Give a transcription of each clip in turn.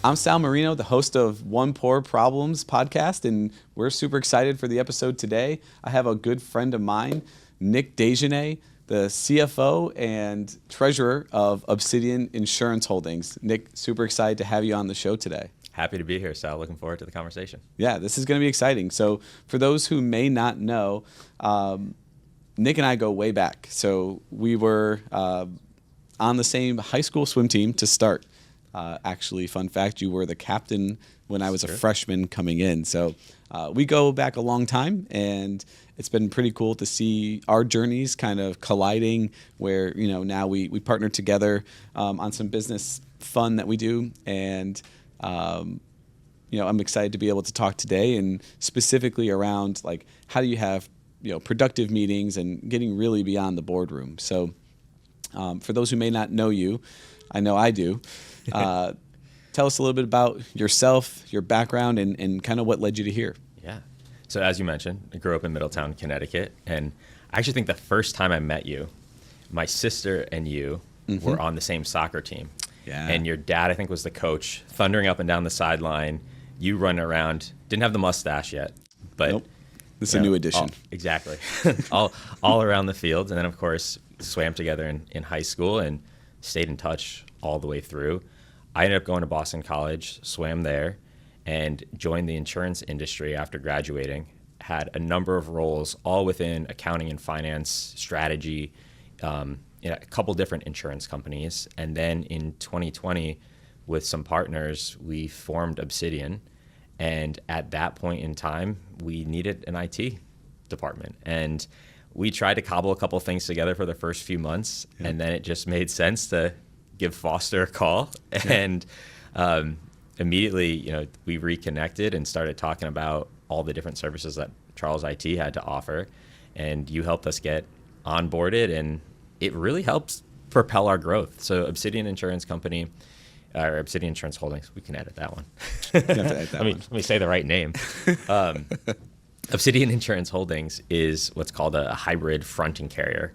I'm Sal Marino, the host of One Poor Problems podcast, and we're super excited for the episode today. I have a good friend of mine, Nick Dagenais, the CFO and treasurer of Obsidian Insurance Holdings. Nick, super excited to have you on the show today. Happy to be here, Sal. Looking forward to the conversation. Yeah, this is going to be exciting. So for those who may not know, Nick and I go way back. So we were on the same high school swim team to start. Actually, fun fact, you were the captain when I was a freshman coming in. So we go back a long time, and it's been pretty cool to see our journeys kind of colliding where, you know, now we partner together on some business fun that we do. And, you know, I'm excited to be able to talk today and specifically around, like, how do you have, you know, productive meetings and getting really beyond the boardroom. So for those who may not know you, I know I do. Tell us a little bit about yourself, your background, and kind of what led you to here. Yeah. So as you mentioned, I grew up in Middletown, Connecticut. And I actually think the first time I met you, my sister and you were on the same soccer team. Yeah. And your dad, I think, was the coach, thundering up and down the sideline. You running around, didn't have the mustache yet. But nope. This is a new addition. Exactly. all around the fields. And then, of course, swam together in high school and stayed in touch all the way through. I ended up going to Boston College, swam there, and joined the insurance industry after graduating. Had a number of roles, all within accounting and finance, strategy, in a couple different insurance companies. And then in 2020, with some partners, we formed Obsidian. And at that point in time, we needed an IT department. And we tried to cobble a couple things together for the first few months, and then it just made sense to give Foster a call. And immediately, you know, we reconnected and started talking about all the different services that Charles IT had to offer. And you helped us get onboarded, and it really helps propel our growth. So Obsidian Insurance Company, or Obsidian Insurance Holdings, we can edit that one. Let me say the right name. Obsidian Insurance Holdings is what's called a hybrid fronting carrier,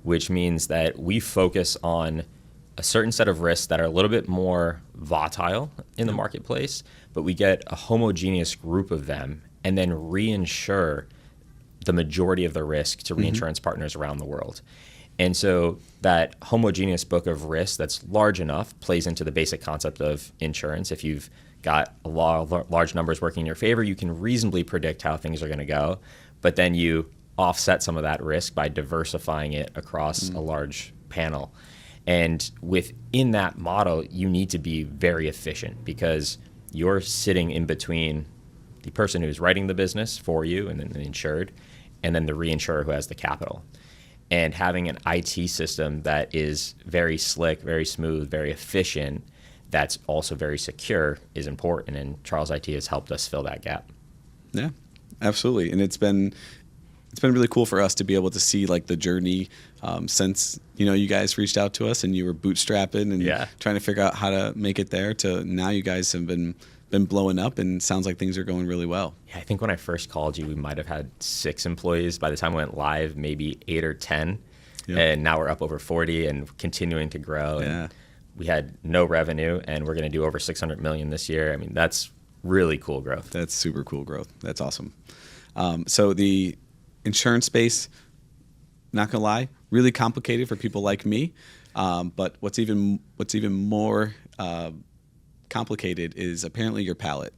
which means that we focus on a certain set of risks that are a little bit more volatile in the marketplace, but we get a homogeneous group of them and then reinsure the majority of the risk to reinsurance partners around the world. And so that homogeneous book of risks that's large enough plays into the basic concept of insurance. If you've got a large numbers working in your favor, you can reasonably predict how things are going to go, but then you offset some of that risk by diversifying it across a large panel. And within that model, you need to be very efficient because you're sitting in between the person who's writing the business for you and then the insured, and then the reinsurer who has the capital. And having an IT system that is very slick, very smooth, very efficient, that's also very secure is important. And Charles IT has helped us fill that gap. Yeah, absolutely. And it's been really cool for us to be able to see, like, the journey since, you know, you guys reached out to us and you were bootstrapping and trying to figure out how to make it there to now you guys have been blowing up, and sounds like things are going really well. Yeah, I think when I first called you, we might have had 6 employees. By the time we went live, maybe 8 or 10. Yep. And now we're up over 40 and continuing to grow. Yeah. And we had no revenue, and we're going to do over $600 million this year. I mean, that's really cool growth. That's super cool growth. That's awesome. So the insurance space, not gonna lie, really complicated for people like me. But what's even more complicated is apparently your palate.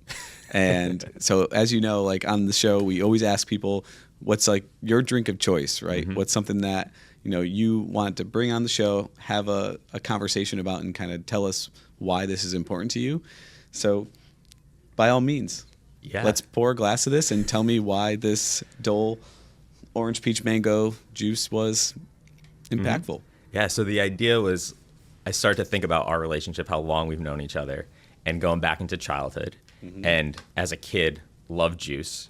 And so, as you know, like on the show, we always ask people, what's like your drink of choice, right? What's something that, you know, you want to bring on the show, have a conversation about, and kind of tell us why this is important to you. So by all means, let's pour a glass of this and tell me why this Dole orange peach mango juice was impactful. Yeah, so the idea was I started to think about our relationship, how long we've known each other, and going back into childhood. And as a kid, loved juice.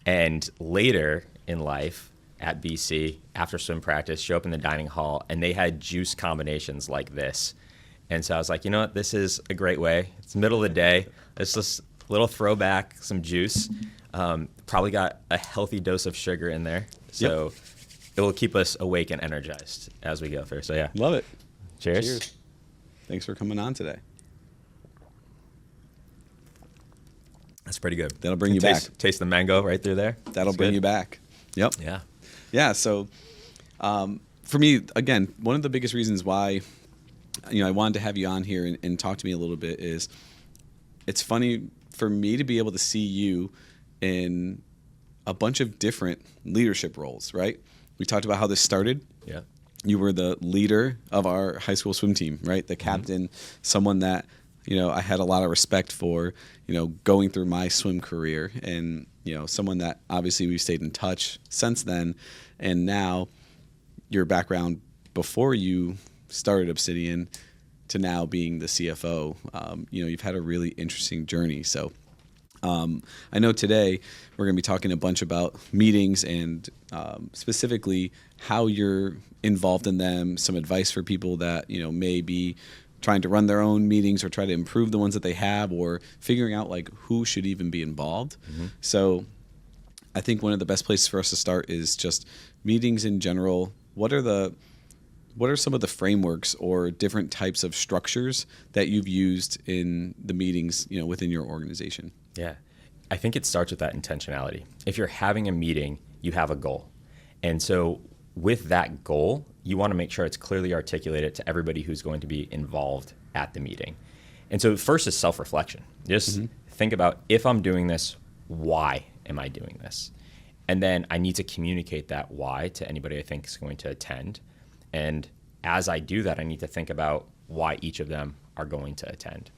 And later in life at BC, after swim practice, show up in the dining hall, and they had juice combinations like this. And so I was like, you know what, this is a great way. It's middle of the day. It's just a little throwback, some juice. Probably got a healthy dose of sugar in there. So it will keep us awake and energized as we go through. So yeah. Love it. Cheers. Cheers. Thanks for coming on today. That's pretty good. That'll bring you back. Taste the mango right through there. That'll bring you back. Yep. Yeah. Yeah. So for me, again, one of the biggest reasons why I wanted to have you on here and talk to me a little bit is it's funny for me to be able to see you in a bunch of different leadership roles, right? We talked about how this started. Yeah. You were the leader of our high school swim team, right? The captain, someone that, I had a lot of respect for, going through my swim career, and, someone that obviously we've stayed in touch since then. And now your background before you started Obsidian to now being the CFO, you've had a really interesting journey. So I know today we're going to be talking a bunch about meetings and specifically how you're involved in them, some advice for people that, may be trying to run their own meetings or try to improve the ones that they have, or figuring out like who should even be involved. So I think one of the best places for us to start is just meetings in general. What are some of the frameworks or different types of structures that you've used in the meetings, within your organization? Yeah. I think it starts with that intentionality. If you're having a meeting, you have a goal. And so with that goal, you want to make sure it's clearly articulated to everybody who's going to be involved at the meeting. And so first is self-reflection. Just think about, if I'm doing this, why am I doing this? And then I need to communicate that why to anybody I think is going to attend. And as I do that, I need to think about why each of them are going to attend.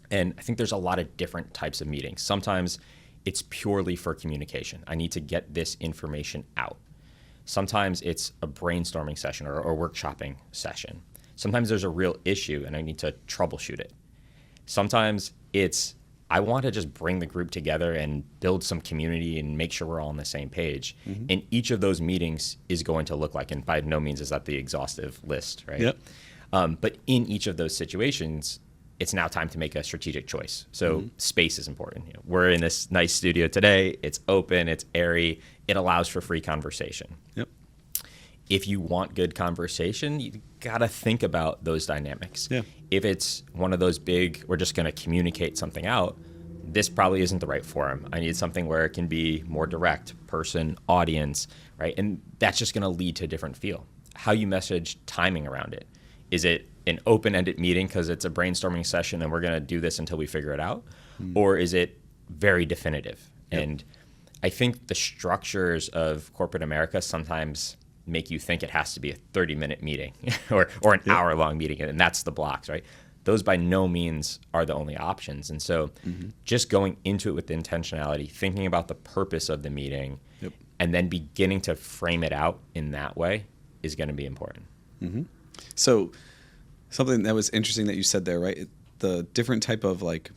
And I think there's a lot of different types of meetings. Sometimes it's purely for communication. I need to get this information out. Sometimes it's a brainstorming session or a workshopping session. Sometimes there's a real issue and I need to troubleshoot it. Sometimes it's, I want to just bring the group together and build some community and make sure we're all on the same page. And each of those meetings is going to look like, and by no means is that the exhaustive list, right? Yep. But in each of those situations, it's now time to make a strategic choice. So space is important. We're in this nice studio today. It's open, it's airy. It allows for free conversation. Yep. If you want good conversation, you got to think about those dynamics. Yeah. If it's one of those big, we're just going to communicate something out, this probably isn't the right forum. I need something where it can be more direct, person, audience, right? And that's just going to lead to a different feel. How you message, timing around it. Is it an open-ended meeting because it's a brainstorming session and we're going to do this until we figure it out? Or is it very definitive? Yep. And I think the structures of corporate America sometimes make you think it has to be a 30-minute meeting or an hour-long meeting, and that's the blocks, right? Those by no means are the only options. And so just going into it with intentionality, thinking about the purpose of the meeting, and then beginning to frame it out in that way is going to be important. So something that was interesting that you said there, right? The different type of like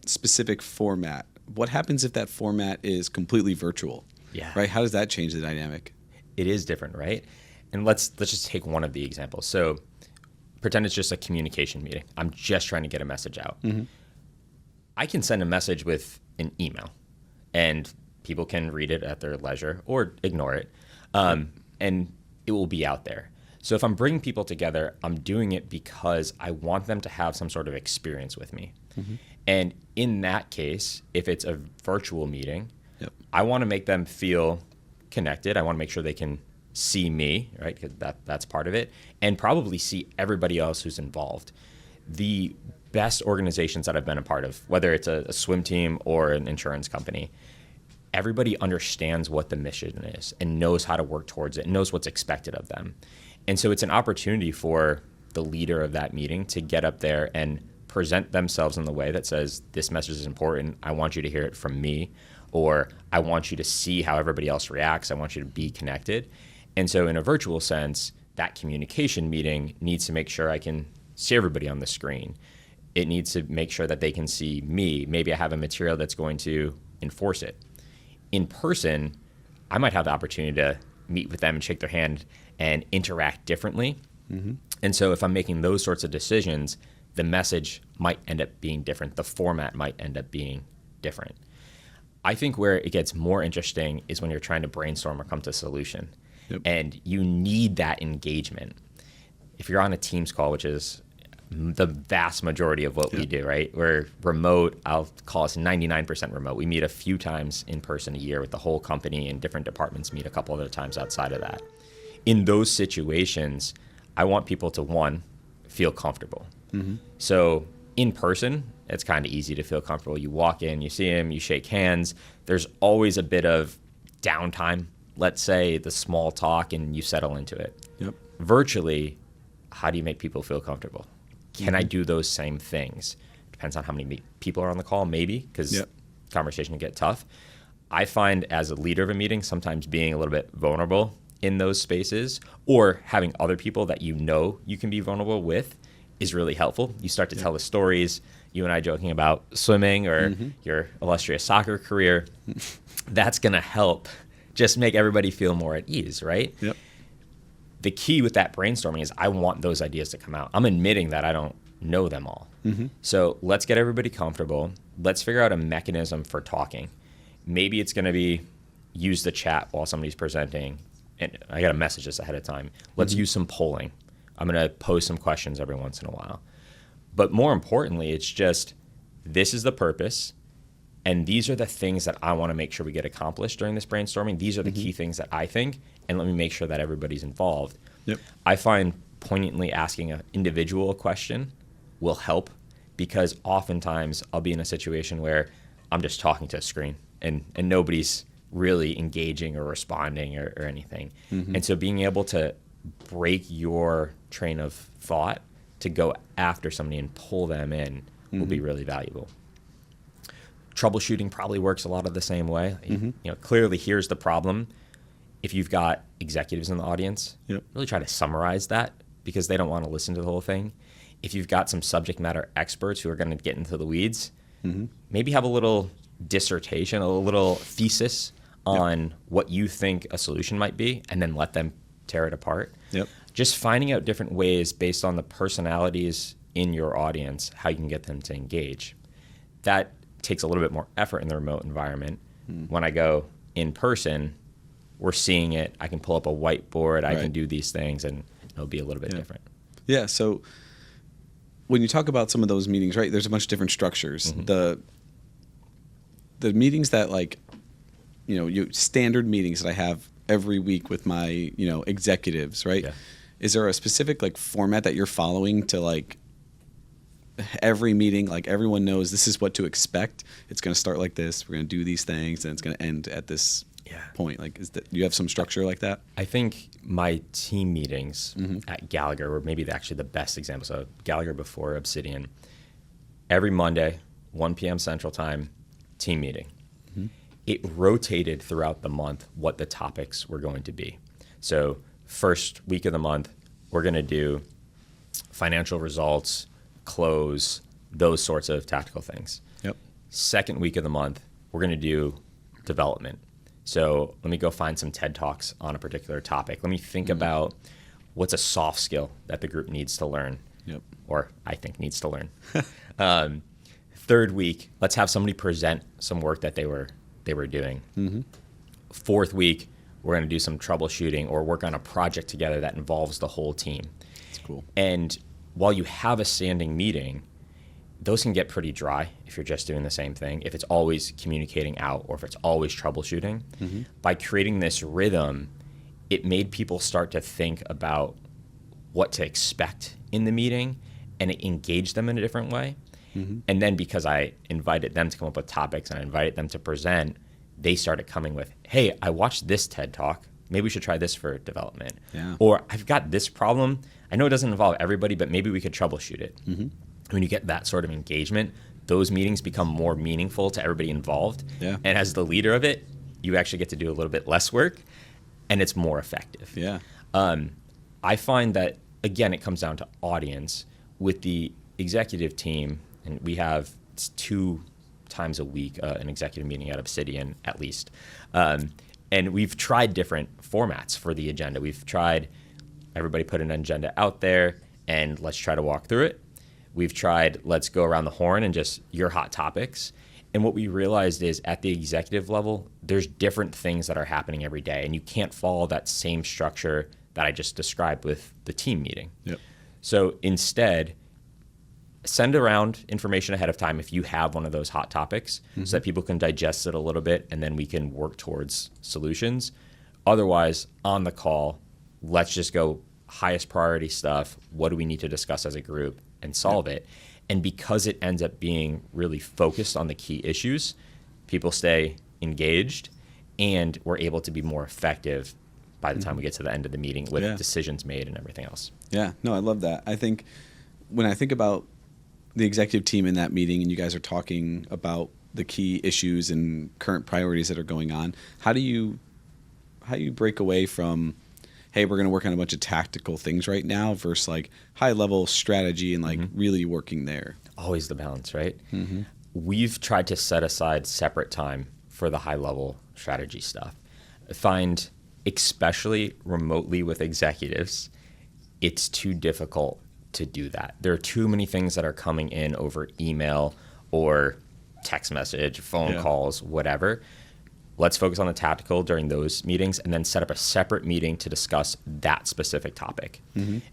specific format. What happens if that format is completely virtual? Yeah. Right? How does that change the dynamic? It is different, right? And let's just take one of the examples. So pretend it's just a communication meeting. I'm just trying to get a message out. I can send a message with an email, and people can read it at their leisure or ignore it, and it will be out there. So if I'm bringing people together, I'm doing it because I want them to have some sort of experience with me. And in that case, if it's a virtual meeting, I want to make them feel connected. I want to make sure they can see me, right? Because that's part of it, and probably see everybody else who's involved. The best organizations that I've been a part of, whether it's a swim team or an insurance company, everybody understands what the mission is and knows how to work towards it and knows what's expected of them. And so it's an opportunity for the leader of that meeting to get up there and present themselves in the way that says, this message is important. I want you to hear it from me, or I want you to see how everybody else reacts. I want you to be connected. And so in a virtual sense, that communication meeting needs to make sure I can see everybody on the screen. It needs to make sure that they can see me. Maybe I have a material that's going to enforce it. In person, I might have the opportunity to meet with them and shake their hand and interact differently. And so if I'm making those sorts of decisions, the message might end up being different. The format might end up being different. I think where it gets more interesting is when you're trying to brainstorm or come to a solution. And you need that engagement. If you're on a Teams call, which is the vast majority of what we do, right? We're remote. I'll call us 99% remote. We meet a few times in person a year with the whole company, and different departments meet a couple other times outside of that. In those situations, I want people to, one, feel comfortable. So in person, it's kind of easy to feel comfortable. You walk in, you see him, you shake hands. There's always a bit of downtime, let's say the small talk, and you settle into it. Yep. Virtually, how do you make people feel comfortable? Can I do those same things? Depends on how many people are on the call, maybe, because conversation can get tough. I find as a leader of a meeting, sometimes being a little bit vulnerable in those spaces, or having other people that you know you can be vulnerable with, is really helpful. You start to tell the stories, you and I joking about swimming or your illustrious soccer career. That's going to help just make everybody feel more at ease, right? Yep. The key with that brainstorming is I want those ideas to come out. I'm admitting that I don't know them all. So let's get everybody comfortable. Let's figure out a mechanism for talking. Maybe it's going to be use the chat while somebody's presenting. And I got to message this ahead of time. Let's use some polling. I'm going to pose some questions every once in a while. But more importantly, it's just, this is the purpose, and these are the things that I want to make sure we get accomplished during this brainstorming. These are the key things that I think, and let me make sure that everybody's involved. Yep. I find poignantly asking an individual question will help, because oftentimes I'll be in a situation where I'm just talking to a screen and nobody's really engaging or responding or anything. And so being able to break your train of thought to go after somebody and pull them in will be really valuable. Troubleshooting probably works a lot of the same way. You know, clearly here's the problem. If you've got executives in the audience, really try to summarize that, because they don't want to listen to the whole thing. If you've got some subject matter experts who are going to get into the weeds, maybe have a little dissertation, a little thesis on what you think a solution might be, and then let them tear it apart. Just finding out different ways based on the personalities in your audience, how you can get them to engage. That takes a little bit more effort in the remote environment. When I go in person, we're seeing it. I can pull up a whiteboard. I can do these things, and it'll be a little bit different. Yeah. So when you talk about some of those meetings, right, there's a bunch of different structures. The meetings that, like, you know, standard meetings that I have every week with my, you know, executives, right? Is there a specific, like, format that you're following to, like, every meeting, like, everyone knows this is what to expect? It's going to start like this. We're going to do these things, and it's going to end at this point. Like, do you have some structure like that? I think my team meetings at Gallagher were maybe actually the best example. So Gallagher before Obsidian, every Monday, 1 p.m. Central Time, team meeting. It rotated throughout the month what the topics were going to be. So first week of the month, we're going to do financial results, close, those sorts of tactical things. Second week of the month, we're going to do development. So let me go find some TED Talks on a particular topic. Let me think about what's a soft skill that the group needs to learn, or I think needs to learn. Third week, let's have somebody present some work that they were doing. Fourth week, we're going to do some troubleshooting or work on a project together that involves the whole team. That's cool. And while you have a standing meeting, those can get pretty dry if you're just doing the same thing, if it's always communicating out or if it's always troubleshooting. By creating this rhythm, it made people start to think about what to expect in the meeting, and it engaged them in a different way. And then because I invited them to come up with topics and I invited them to present, they started coming with, hey, I watched this TED Talk. Maybe we should try this for development. Or I've got this problem. I know it doesn't involve everybody, but maybe we could troubleshoot it. When you get that sort of engagement, those meetings become more meaningful to everybody involved. And as the leader of it, you actually get to do a little bit less work, and it's more effective. I find that, again, it comes down to audience. With the executive team, and we have 2 times a week an executive meeting at Obsidian, at least. And we've tried different formats for the agenda. We've tried everybody put an agenda out there, and let's try to walk through it. We've tried let's go around the horn and just your hot topics. And what we realized is at the executive level, there's different things that are happening every day, and you can't follow that same structure that I just described with the team meeting. So instead, send around information ahead of time if you have one of those hot topics so that people can digest it a little bit and then we can work towards solutions. Otherwise, on the call, let's just go highest priority stuff. What do we need to discuss as a group and solve it? And because it ends up being really focused on the key issues, people stay engaged and we're able to be more effective by the time we get to the end of the meeting with decisions made and everything else. Yeah, no, I love that. I think when I think about the executive team in that meeting and you guys are talking about the key issues and current priorities that are going on, how do you break away from, hey, we're going to work on a bunch of tactical things right now versus like high level strategy and like really working there? Always the balance, right? We've tried to set aside separate time for the high level strategy stuff. I find, especially remotely with executives, it's too difficult to do that. There are too many things that are coming in over email or text message, phone calls, whatever. Let's focus on the tactical during those meetings and then set up a separate meeting to discuss that specific topic.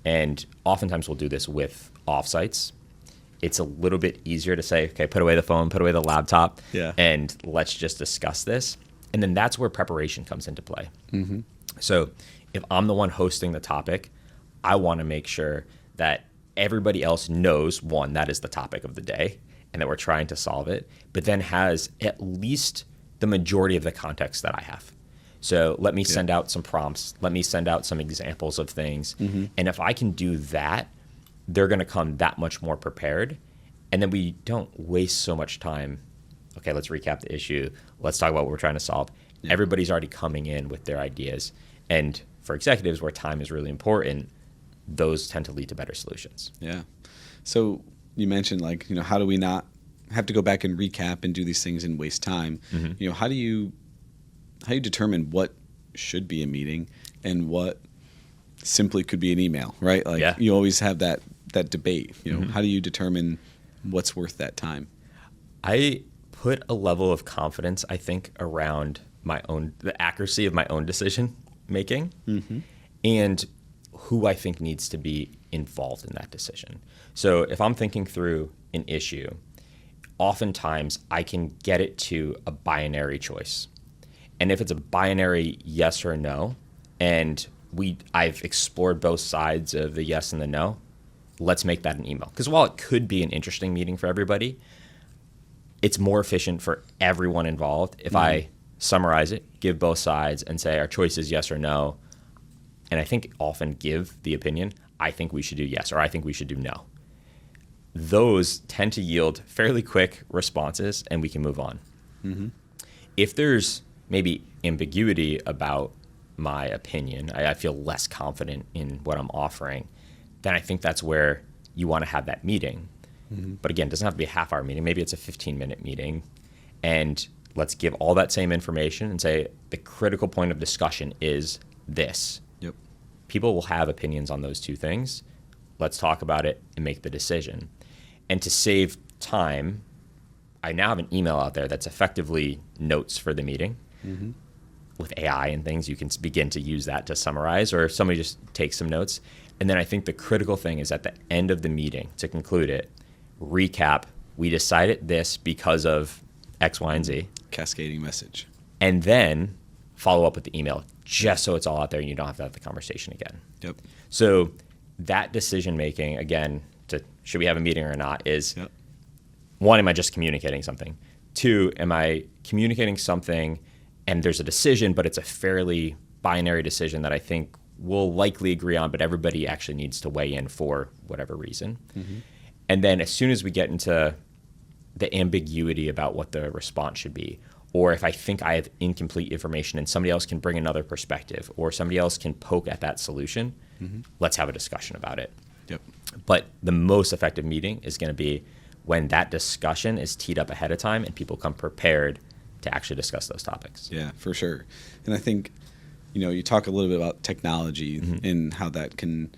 And oftentimes we'll do this with offsites. It's a little bit easier to say, okay, put away the phone, put away the laptop, and let's just discuss this. And then that's where preparation comes into play. So if I'm the one hosting the topic, I want to make sure that everybody else knows, one, that is the topic of the day and that we're trying to solve it, but then has at least the majority of the context that I have. So let me send out some prompts. Let me send out some examples of things. And if I can do that, they're going to come that much more prepared. And then we don't waste so much time. Okay, let's recap the issue. Let's talk about what we're trying to solve. Everybody's already coming in with their ideas. And for executives where time is really important, those tend to lead to better solutions. Yeah. So you mentioned like, how do we not have to go back and recap and do these things and waste time? How do you determine what should be a meeting and what simply could be an email, right? Like you always have that debate, how do you determine what's worth that time? I put a level of confidence, I think, around the accuracy of my own decision making and who I think needs to be involved in that decision. So if I'm thinking through an issue, oftentimes I can get it to a binary choice. And if it's a binary yes or no, and I've explored both sides of the yes and the no, let's make that an email. Because while it could be an interesting meeting for everybody, it's more efficient for everyone involved if I summarize it, give both sides, and say our choice is yes or no. And I think often give the opinion, I think we should do yes, or I think we should do no. Those tend to yield fairly quick responses, and we can move on. If there's maybe ambiguity about my opinion, I feel less confident in what I'm offering, then I think that's where you want to have that meeting. But again, it doesn't have to be a half-hour meeting. Maybe it's a 15-minute meeting, and let's give all that same information and say the critical point of discussion is this. People will have opinions on those two things. Let's talk about it and make the decision. And to save time, I now have an email out there that's effectively notes for the meeting. With AI and things, you can begin to use that to summarize, or if somebody just takes some notes. And then I think the critical thing is at the end of the meeting, to conclude it, recap, we decided this because of X, Y, and Z. Cascading message. And then follow up with the email, just so it's all out there and you don't have to have the conversation again. So that decision making, again, to should we have a meeting or not, is one, am I just communicating something? Two, am I communicating something and there's a decision, but it's a fairly binary decision that I think we'll likely agree on, but everybody actually needs to weigh in for whatever reason. And then as soon as we get into the ambiguity about what the response should be, or if I think I have incomplete information and somebody else can bring another perspective, or somebody else can poke at that solution, let's have a discussion about it. But the most effective meeting is going to be when that discussion is teed up ahead of time and people come prepared to actually discuss those topics. Yeah, for sure. And I think, you talk a little bit about technology and how that can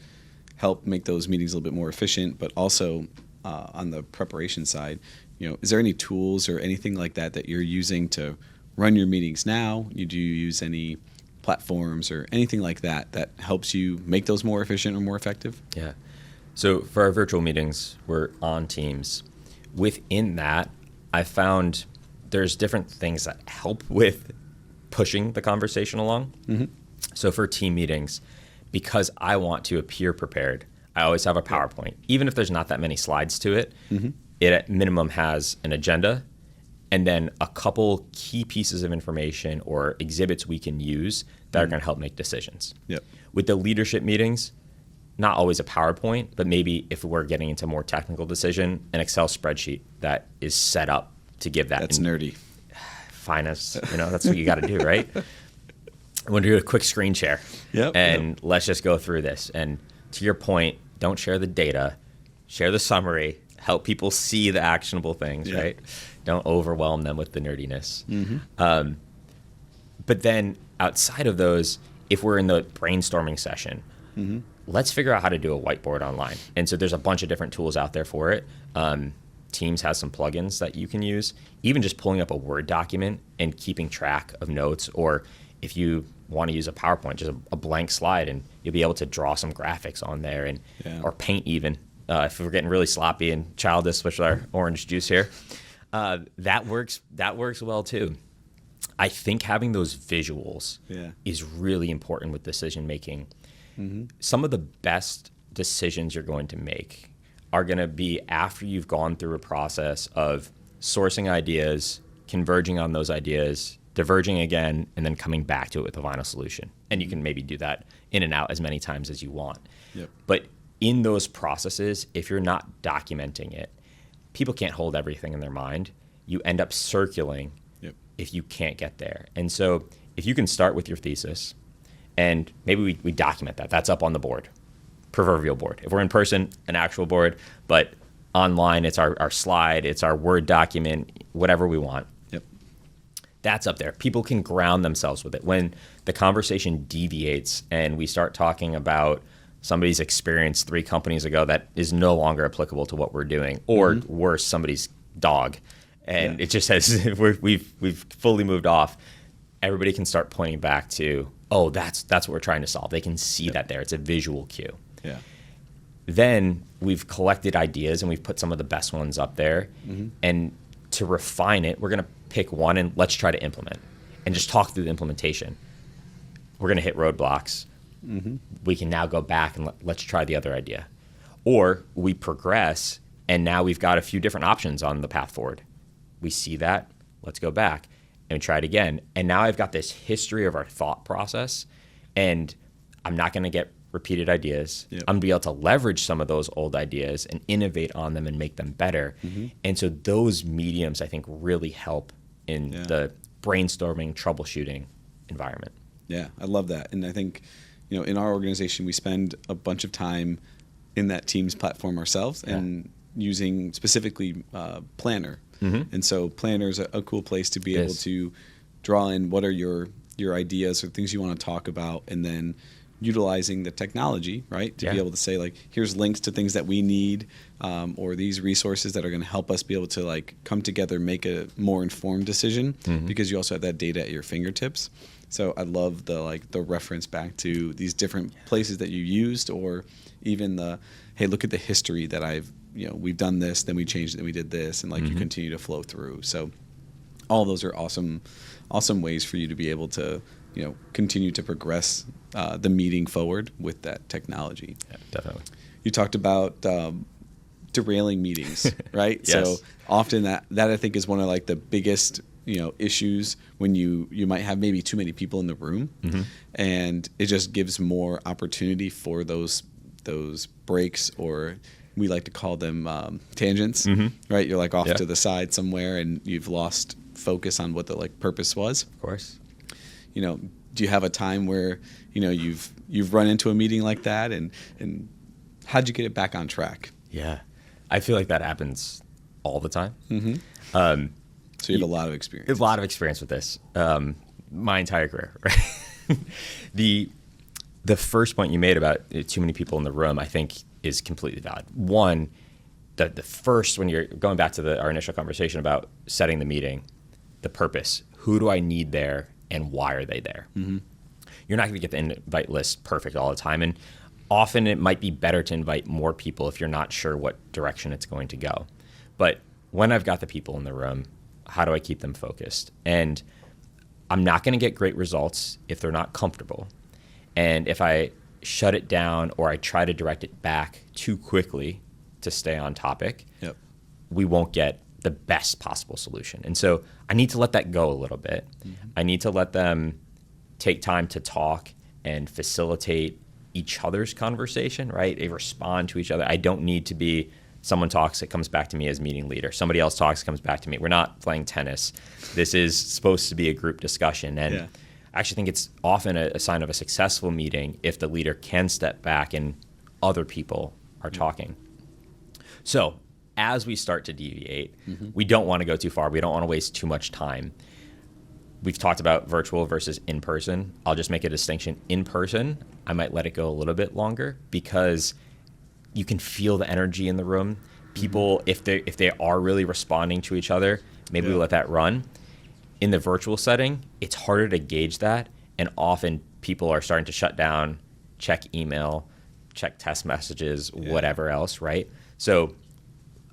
help make those meetings a little bit more efficient, but also on the preparation side, is there any tools or anything like that you're using to run your meetings now? Do you use any platforms or anything like that helps you make those more efficient or more effective? Yeah. So for our virtual meetings, we're on Teams. Within that, I found there's different things that help with pushing the conversation along. So for team meetings, because I want to appear prepared, I always have a PowerPoint. Even if there's not that many slides to it, it at minimum has an agenda and then a couple key pieces of information or exhibits we can use that are going to help make decisions. With the leadership meetings, not always a PowerPoint, but maybe if we're getting into more technical decision, an Excel spreadsheet that is set up to give that. That's nerdy. Finance, that's what you got to do, right? I want to do a quick screen share. Let's just go through this. And to your point, don't share the data, share the summary, help people see the actionable things, right? Don't overwhelm them with the nerdiness. But then outside of those, if we're in the brainstorming session, let's figure out how to do a whiteboard online. And so there's a bunch of different tools out there for it. Teams has some plugins that you can use. Even just pulling up a Word document and keeping track of notes, or if you want to use a PowerPoint, just a blank slide, and you'll be able to draw some graphics on there, and or paint even. If we're getting really sloppy and childish with our orange juice here, that works well too. I think having those visuals is really important with decision making. Some of the best decisions you're going to make are going to be after you've gone through a process of sourcing ideas, converging on those ideas, diverging again, and then coming back to it with a final solution. And you can maybe do that in and out as many times as you want. But in those processes, if you're not documenting it, people can't hold everything in their mind. You end up circling if you can't get there. And so if you can start with your thesis, and maybe we document that. That's up on the board, proverbial board. If we're in person, an actual board, but online, it's our slide, it's our Word document, whatever we want. That's up there. People can ground themselves with it. When the conversation deviates and we start talking about somebody's experience 3 companies ago that is no longer applicable to what we're doing, or worse, somebody's dog, and it just says we've fully moved off, everybody can start pointing back to, oh, that's what we're trying to solve. They can see that there. It's a visual cue. Then we've collected ideas and we've put some of the best ones up there. And to refine it, we're going to pick one and let's try to implement and just talk through the implementation. We're going to hit roadblocks. We can now go back and let's try the other idea. Or we progress and now we've got a few different options on the path forward. We see that, let's go back and try it again. And now I've got this history of our thought process, and I'm not going to get repeated ideas. I'm going to be able to leverage some of those old ideas and innovate on them and make them better. And so those mediums, I think, really help in the brainstorming, troubleshooting environment. I love that. And I think, in our organization, we spend a bunch of time in that Teams platform ourselves and using specifically Planner. And so Planner is a cool place to be able to draw in what are your ideas or things you want to talk about, and then utilizing the technology, right, to be able to say, like, here's links to things that we need, or these resources that are going to help us be able to, like, come together, make a more informed decision, because you also have that data at your fingertips. So I love the reference back to these different places that you used, or even hey, look at the history that we've done this, then we changed it, then we did this, and you continue to flow through. So all those are awesome ways for you to be able to, continue to progress the meeting forward with that technology. Definitely. You talked about derailing meetings, right? So often that I think is one of the biggest issues when you might have maybe too many people in the room, and it just gives more opportunity for those breaks, or we like to call them tangents, right? You're off to the side somewhere and you've lost focus on what the purpose was. Of course. Do you have a time where you've run into a meeting like that, and how'd you get it back on track? I feel like that happens all the time. So you have a lot of experience. A lot of experience with this, my entire career. Right? The first point you made about too many people in the room, I think, is completely valid. One, the first, when you're going back to our initial conversation about setting the meeting, the purpose, who do I need there and why are they there? You're not going to get the invite list perfect all the time. And often it might be better to invite more people if you're not sure what direction it's going to go. But when I've got the people in the room, how do I keep them focused? And I'm not going to get great results if they're not comfortable. And if I shut it down or I try to direct it back too quickly to stay on topic, we won't get the best possible solution. And so I need to let that go a little bit. I need to let them take time to talk and facilitate each other's conversation, right? They respond to each other. I don't need to be someone talks, it comes back to me as meeting leader. Somebody else talks, it comes back to me. We're not playing tennis. This is supposed to be a group discussion. And I actually think it's often a sign of a successful meeting if the leader can step back and other people are talking. So as we start to deviate, we don't want to go too far. We don't want to waste too much time. We've talked about virtual versus in-person. I'll just make a distinction. In person, I might let it go a little bit longer because you can feel the energy in the room. People, if they are really responding to each other, maybe we let that run. In the virtual setting, it's harder to gauge that, and often people are starting to shut down, check email, check text messages, whatever else, right? So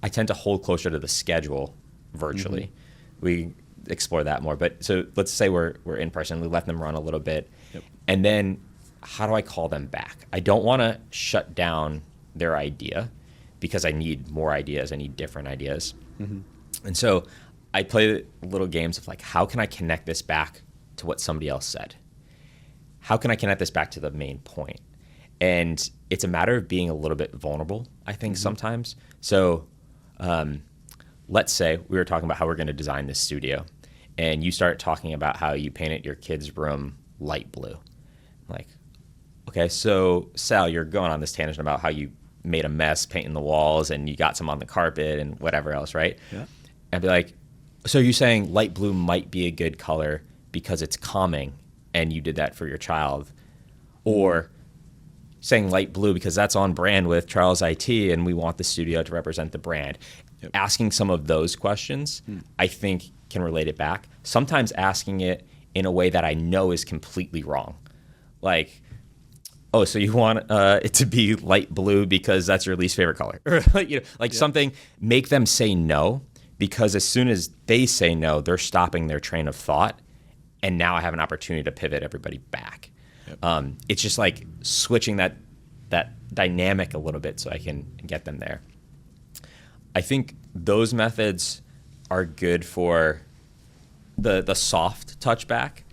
I tend to hold closer to the schedule virtually. We explore that more. But so let's say we're in person, we let them run a little bit, and then how do I call them back? I don't want to shut down their idea because I need more ideas. I need different ideas. And so I play little games of like, how can I connect this back to what somebody else said? How can I connect this back to the main point? And it's a matter of being a little bit vulnerable, I think, sometimes. So let's say we were talking about how we're going to design this studio, and you start talking about how you painted your kid's room light blue. I'm like, okay, so Sal, you're going on this tangent about how you made a mess painting the walls and you got some on the carpet and whatever else, right? And I'd be like, so you're saying light blue might be a good color because it's calming and you did that for your child, or saying light blue because that's on brand with Charles IT and we want the studio to represent the brand. Asking some of those questions, I think, can relate it back. Sometimes asking it in a way that I know is completely wrong. Like, oh, so you want it to be light blue because that's your least favorite color. Or something, make them say no, because as soon as they say no, they're stopping their train of thought. And now I have an opportunity to pivot everybody back. It's just like switching that dynamic a little bit so I can get them there. I think those methods are good for the soft touchback.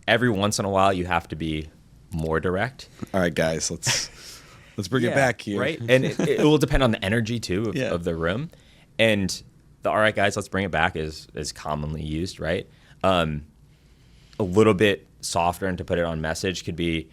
Every once in a while, you have to be more direct. All right, guys, let's bring it back here. Right, and it will depend on the energy too of the room, and the all right, guys, let's bring it back is commonly used, right? A little bit softer, and to put it on message could be,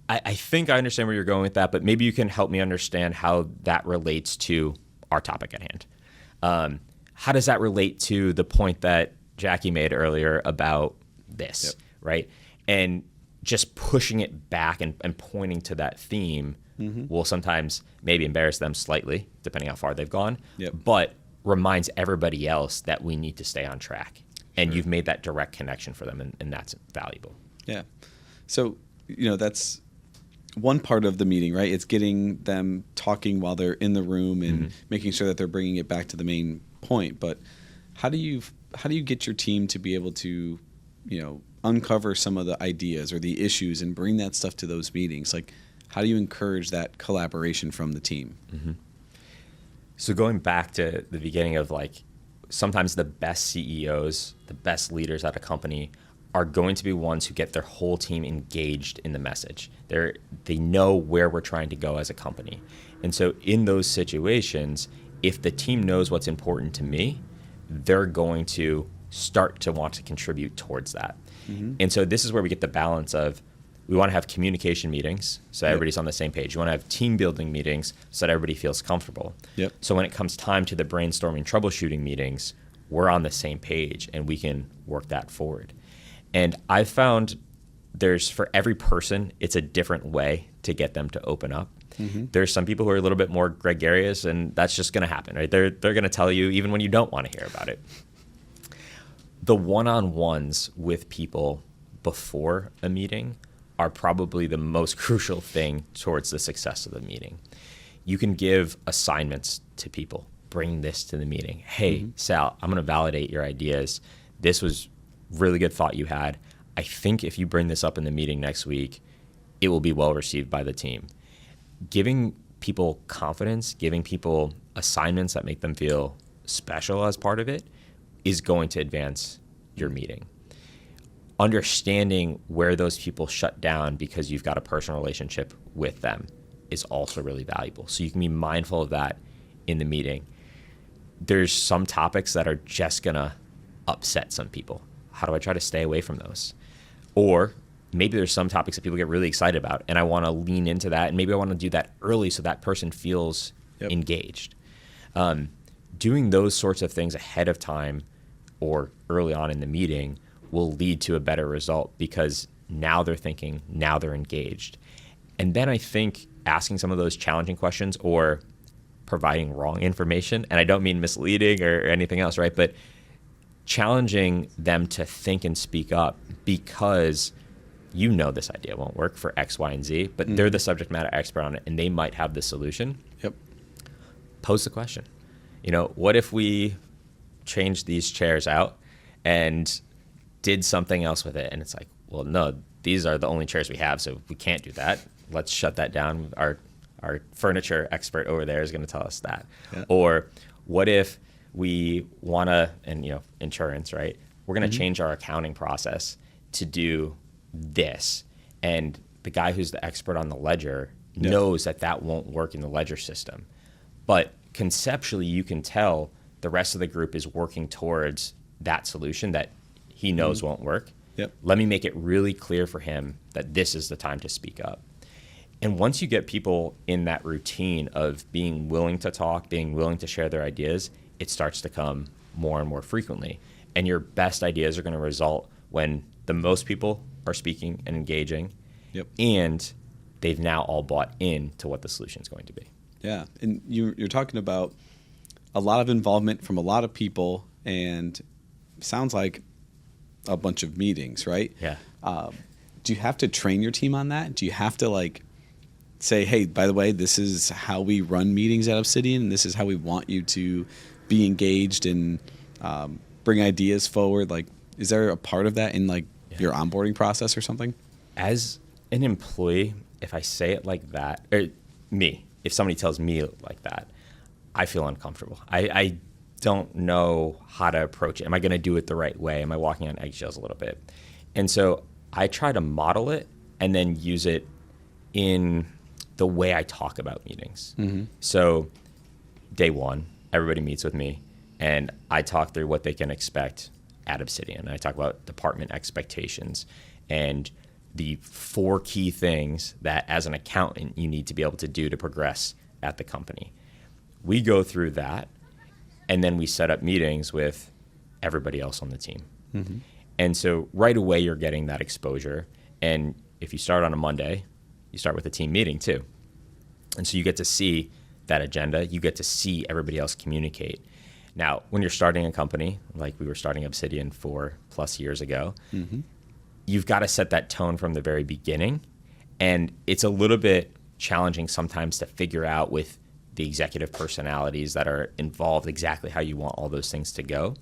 I think I understand where you're going with that, but maybe you can help me understand how that relates to our topic at hand. How does that relate to the point that Jackie made earlier about this, right? And just pushing it back and pointing to that theme will sometimes maybe embarrass them slightly, depending how far they've gone, but reminds everybody else that we need to stay on track. And you've made that direct connection for them, and that's valuable. So, that's one part of the meeting, right? It's getting them talking while they're in the room and making sure that they're bringing it back to the main point. But how do you get your team to be able to, uncover some of the ideas or the issues and bring that stuff to those meetings? Like, how do you encourage that collaboration from the team? So going back to the beginning of sometimes the best CEOs, the best leaders at a company are going to be ones who get their whole team engaged in the message. They know where we're trying to go as a company. And so in those situations, if the team knows what's important to me, they're going to start to want to contribute towards that. And so this is where we get the balance of, we want to have communication meetings so everybody's on the same page. You want to have team building meetings so that everybody feels comfortable. So when it comes time to the brainstorming, troubleshooting meetings, we're on the same page and we can work that forward. And I've found for every person, it's a different way to get them to open up. There's some people who are a little bit more gregarious, and that's just going to happen, right? They're going to tell you even when you don't want to hear about it. The one-on-ones with people before a meeting are probably the most crucial thing towards the success of the meeting. You can give assignments to people. Bring this to the meeting. Hey, Sal, I'm going to validate your ideas. This was really good thought you had. I think if you bring this up in the meeting next week, it will be well received by the team. Giving people confidence, giving people assignments that make them feel special as part of it is going to advance your meeting. Understanding where those people shut down because you've got a personal relationship with them is also really valuable. So you can be mindful of that in the meeting. There's some topics that are just going to upset some people. How do I try to stay away from those? Or maybe there's some topics that people get really excited about, and I want to lean into that, and maybe I want to do that early so that person feels engaged. Doing those sorts of things ahead of time or early on in the meeting will lead to a better result because now they're thinking, now they're engaged. And then I think asking some of those challenging questions or providing wrong information, and I don't mean misleading or anything else, right? But challenging them to think and speak up because you know this idea won't work for X, Y, and Z, but they're the subject matter expert on it and they might have the solution. Pose the question. What if we changed these chairs out and did something else with it? And it's like, well, no, these are the only chairs we have, so we can't do that. Let's shut that down. Our furniture expert over there is going to tell us that. Or what if we want to, and insurance, right? We're going to change our accounting process to do this. And the guy who's the expert on the ledger knows that won't work in the ledger system. But conceptually, you can tell the rest of the group is working towards that solution that he knows won't work. Let me make it really clear for him that this is the time to speak up. And once you get people in that routine of being willing to talk, being willing to share their ideas, it starts to come more and more frequently. And your best ideas are going to result when the most people are speaking and engaging, and they've now all bought into what the solution is going to be. Yeah, and you're talking about a lot of involvement from a lot of people, and sounds like a bunch of meetings, right? Yeah. Do you have to train your team on that? Do you have to say, hey, by the way, this is how we run meetings at Obsidian, and this is how we want you to be engaged and bring ideas forward? Is there a part of that in your onboarding process or something? As an employee, if I say it like that, or if somebody tells me like that, I feel uncomfortable. I don't know how to approach it. Am I going to do it the right way? Am I walking on eggshells a little bit? And so I try to model it and then use it in the way I talk about meetings. So day one, everybody meets with me, and I talk through what they can expect at Obsidian. I talk about department expectations and the 4 key things that as an accountant you need to be able to do to progress at the company. We go through that, and then we set up meetings with everybody else on the team. And so right away you're getting that exposure. And if you start on a Monday, you start with a team meeting too. And so you get to see that agenda. You get to see everybody else communicate. Now, when you're starting a company, like we were starting Obsidian 4+ years ago, you've got to set that tone from the very beginning. And it's a little bit challenging sometimes to figure out with the executive personalities that are involved exactly how you want all those things to go.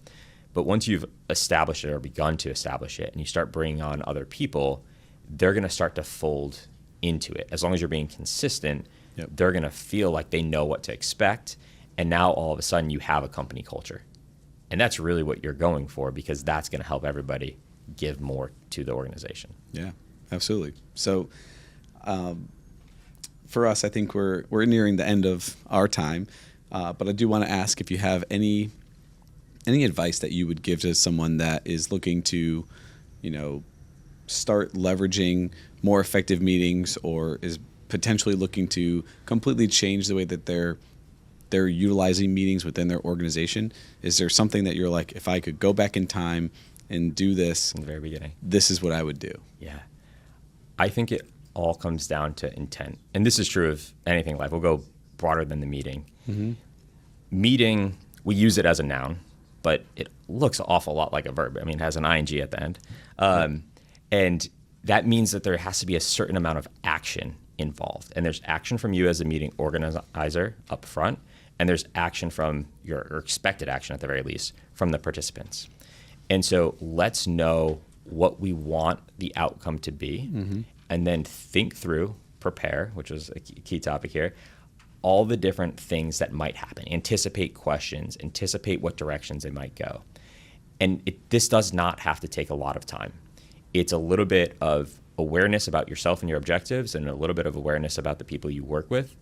But once you've established it or begun to establish it and you start bringing on other people, they're going to start to fold into it. As long as you're being consistent, they're going to feel like they know what to expect. And now all of a sudden you have a company culture. And that's really what you're going for, because that's going to help everybody give more to the organization. Yeah, absolutely. So for us, I think we're nearing the end of our time. But I do want to ask if you have any advice that you would give to someone that is looking to, start leveraging more effective meetings, or is potentially looking to completely change the way that they're utilizing meetings within their organization. Is there something that you're like, if I could go back in time and do this in the very beginning, this is what I would do? Yeah. I think it all comes down to intent. And this is true of anything in life. We'll go broader than the meeting. Meeting, we use it as a noun, but it looks an awful lot like a verb. I mean, it has an ing at the end. And that means that there has to be a certain amount of action involved. And there's action from you as a meeting organizer up front, and there's action from or expected action at the very least, from the participants. And so let's know what we want the outcome to be, and then think through, prepare, which was a key topic here, all the different things that might happen. Anticipate questions, anticipate what directions they might go. And this does not have to take a lot of time. It's a little bit of awareness about yourself and your objectives, and a little bit of awareness about the people you work with.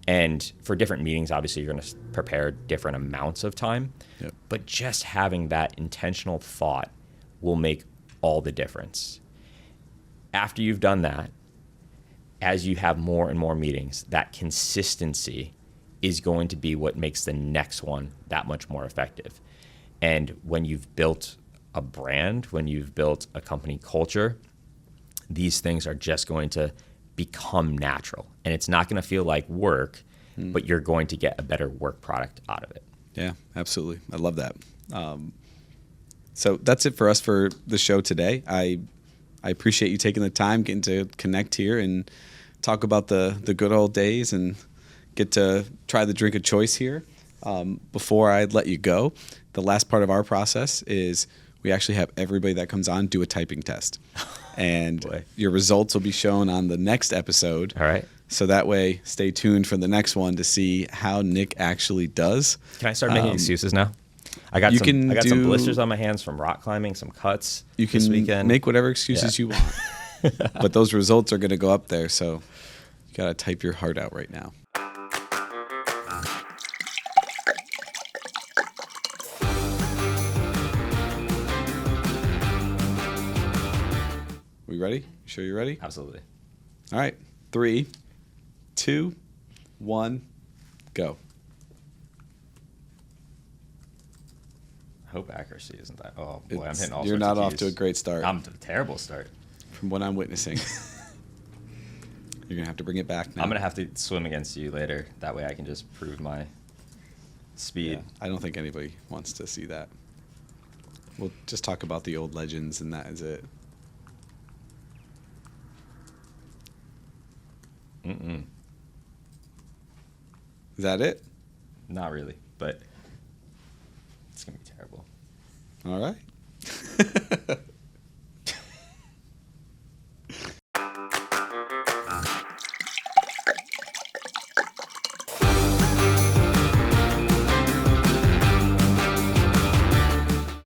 And for different meetings, obviously, you're going to prepare different amounts of time. Yep. But just having that intentional thought will make all the difference. After you've done that, as you have more and more meetings, that consistency is going to be what makes the next one that much more effective. And when you've built a brand, when you've built a company culture, these things are just going to become natural. And it's not going to feel like work, but you're going to get a better work product out of it. Yeah, absolutely. I love that. So that's it for us for the show today. I appreciate you taking the time, getting to connect here and talk about the good old days and get to try the drink of choice here. Before I let you go, the last part of our process is we actually have everybody that comes on do a typing test. And your results will be shown on the next episode. All right. So that way, stay tuned for the next one to see how Nick actually does. Can I start making excuses now? I got some blisters on my hands from rock climbing, some cuts this weekend. Make whatever excuses you want. But those results are going to go up there, so you got to type your heart out right now. We ready? You sure you're ready? Absolutely. All right. 3, 2, 1, go. I hope accuracy isn't that. Oh boy, I'm hitting all You're sorts not of off keys. to a great start. I'm to a terrible start. From what I'm witnessing. You're going to have to bring it back now. I'm going to have to swim against you later. That way I can just prove my speed. Yeah, I don't think anybody wants to see that. We'll just talk about the old legends, and that is it. Mm-mm. Is that it? Not really, but it's going to be terrible. All right.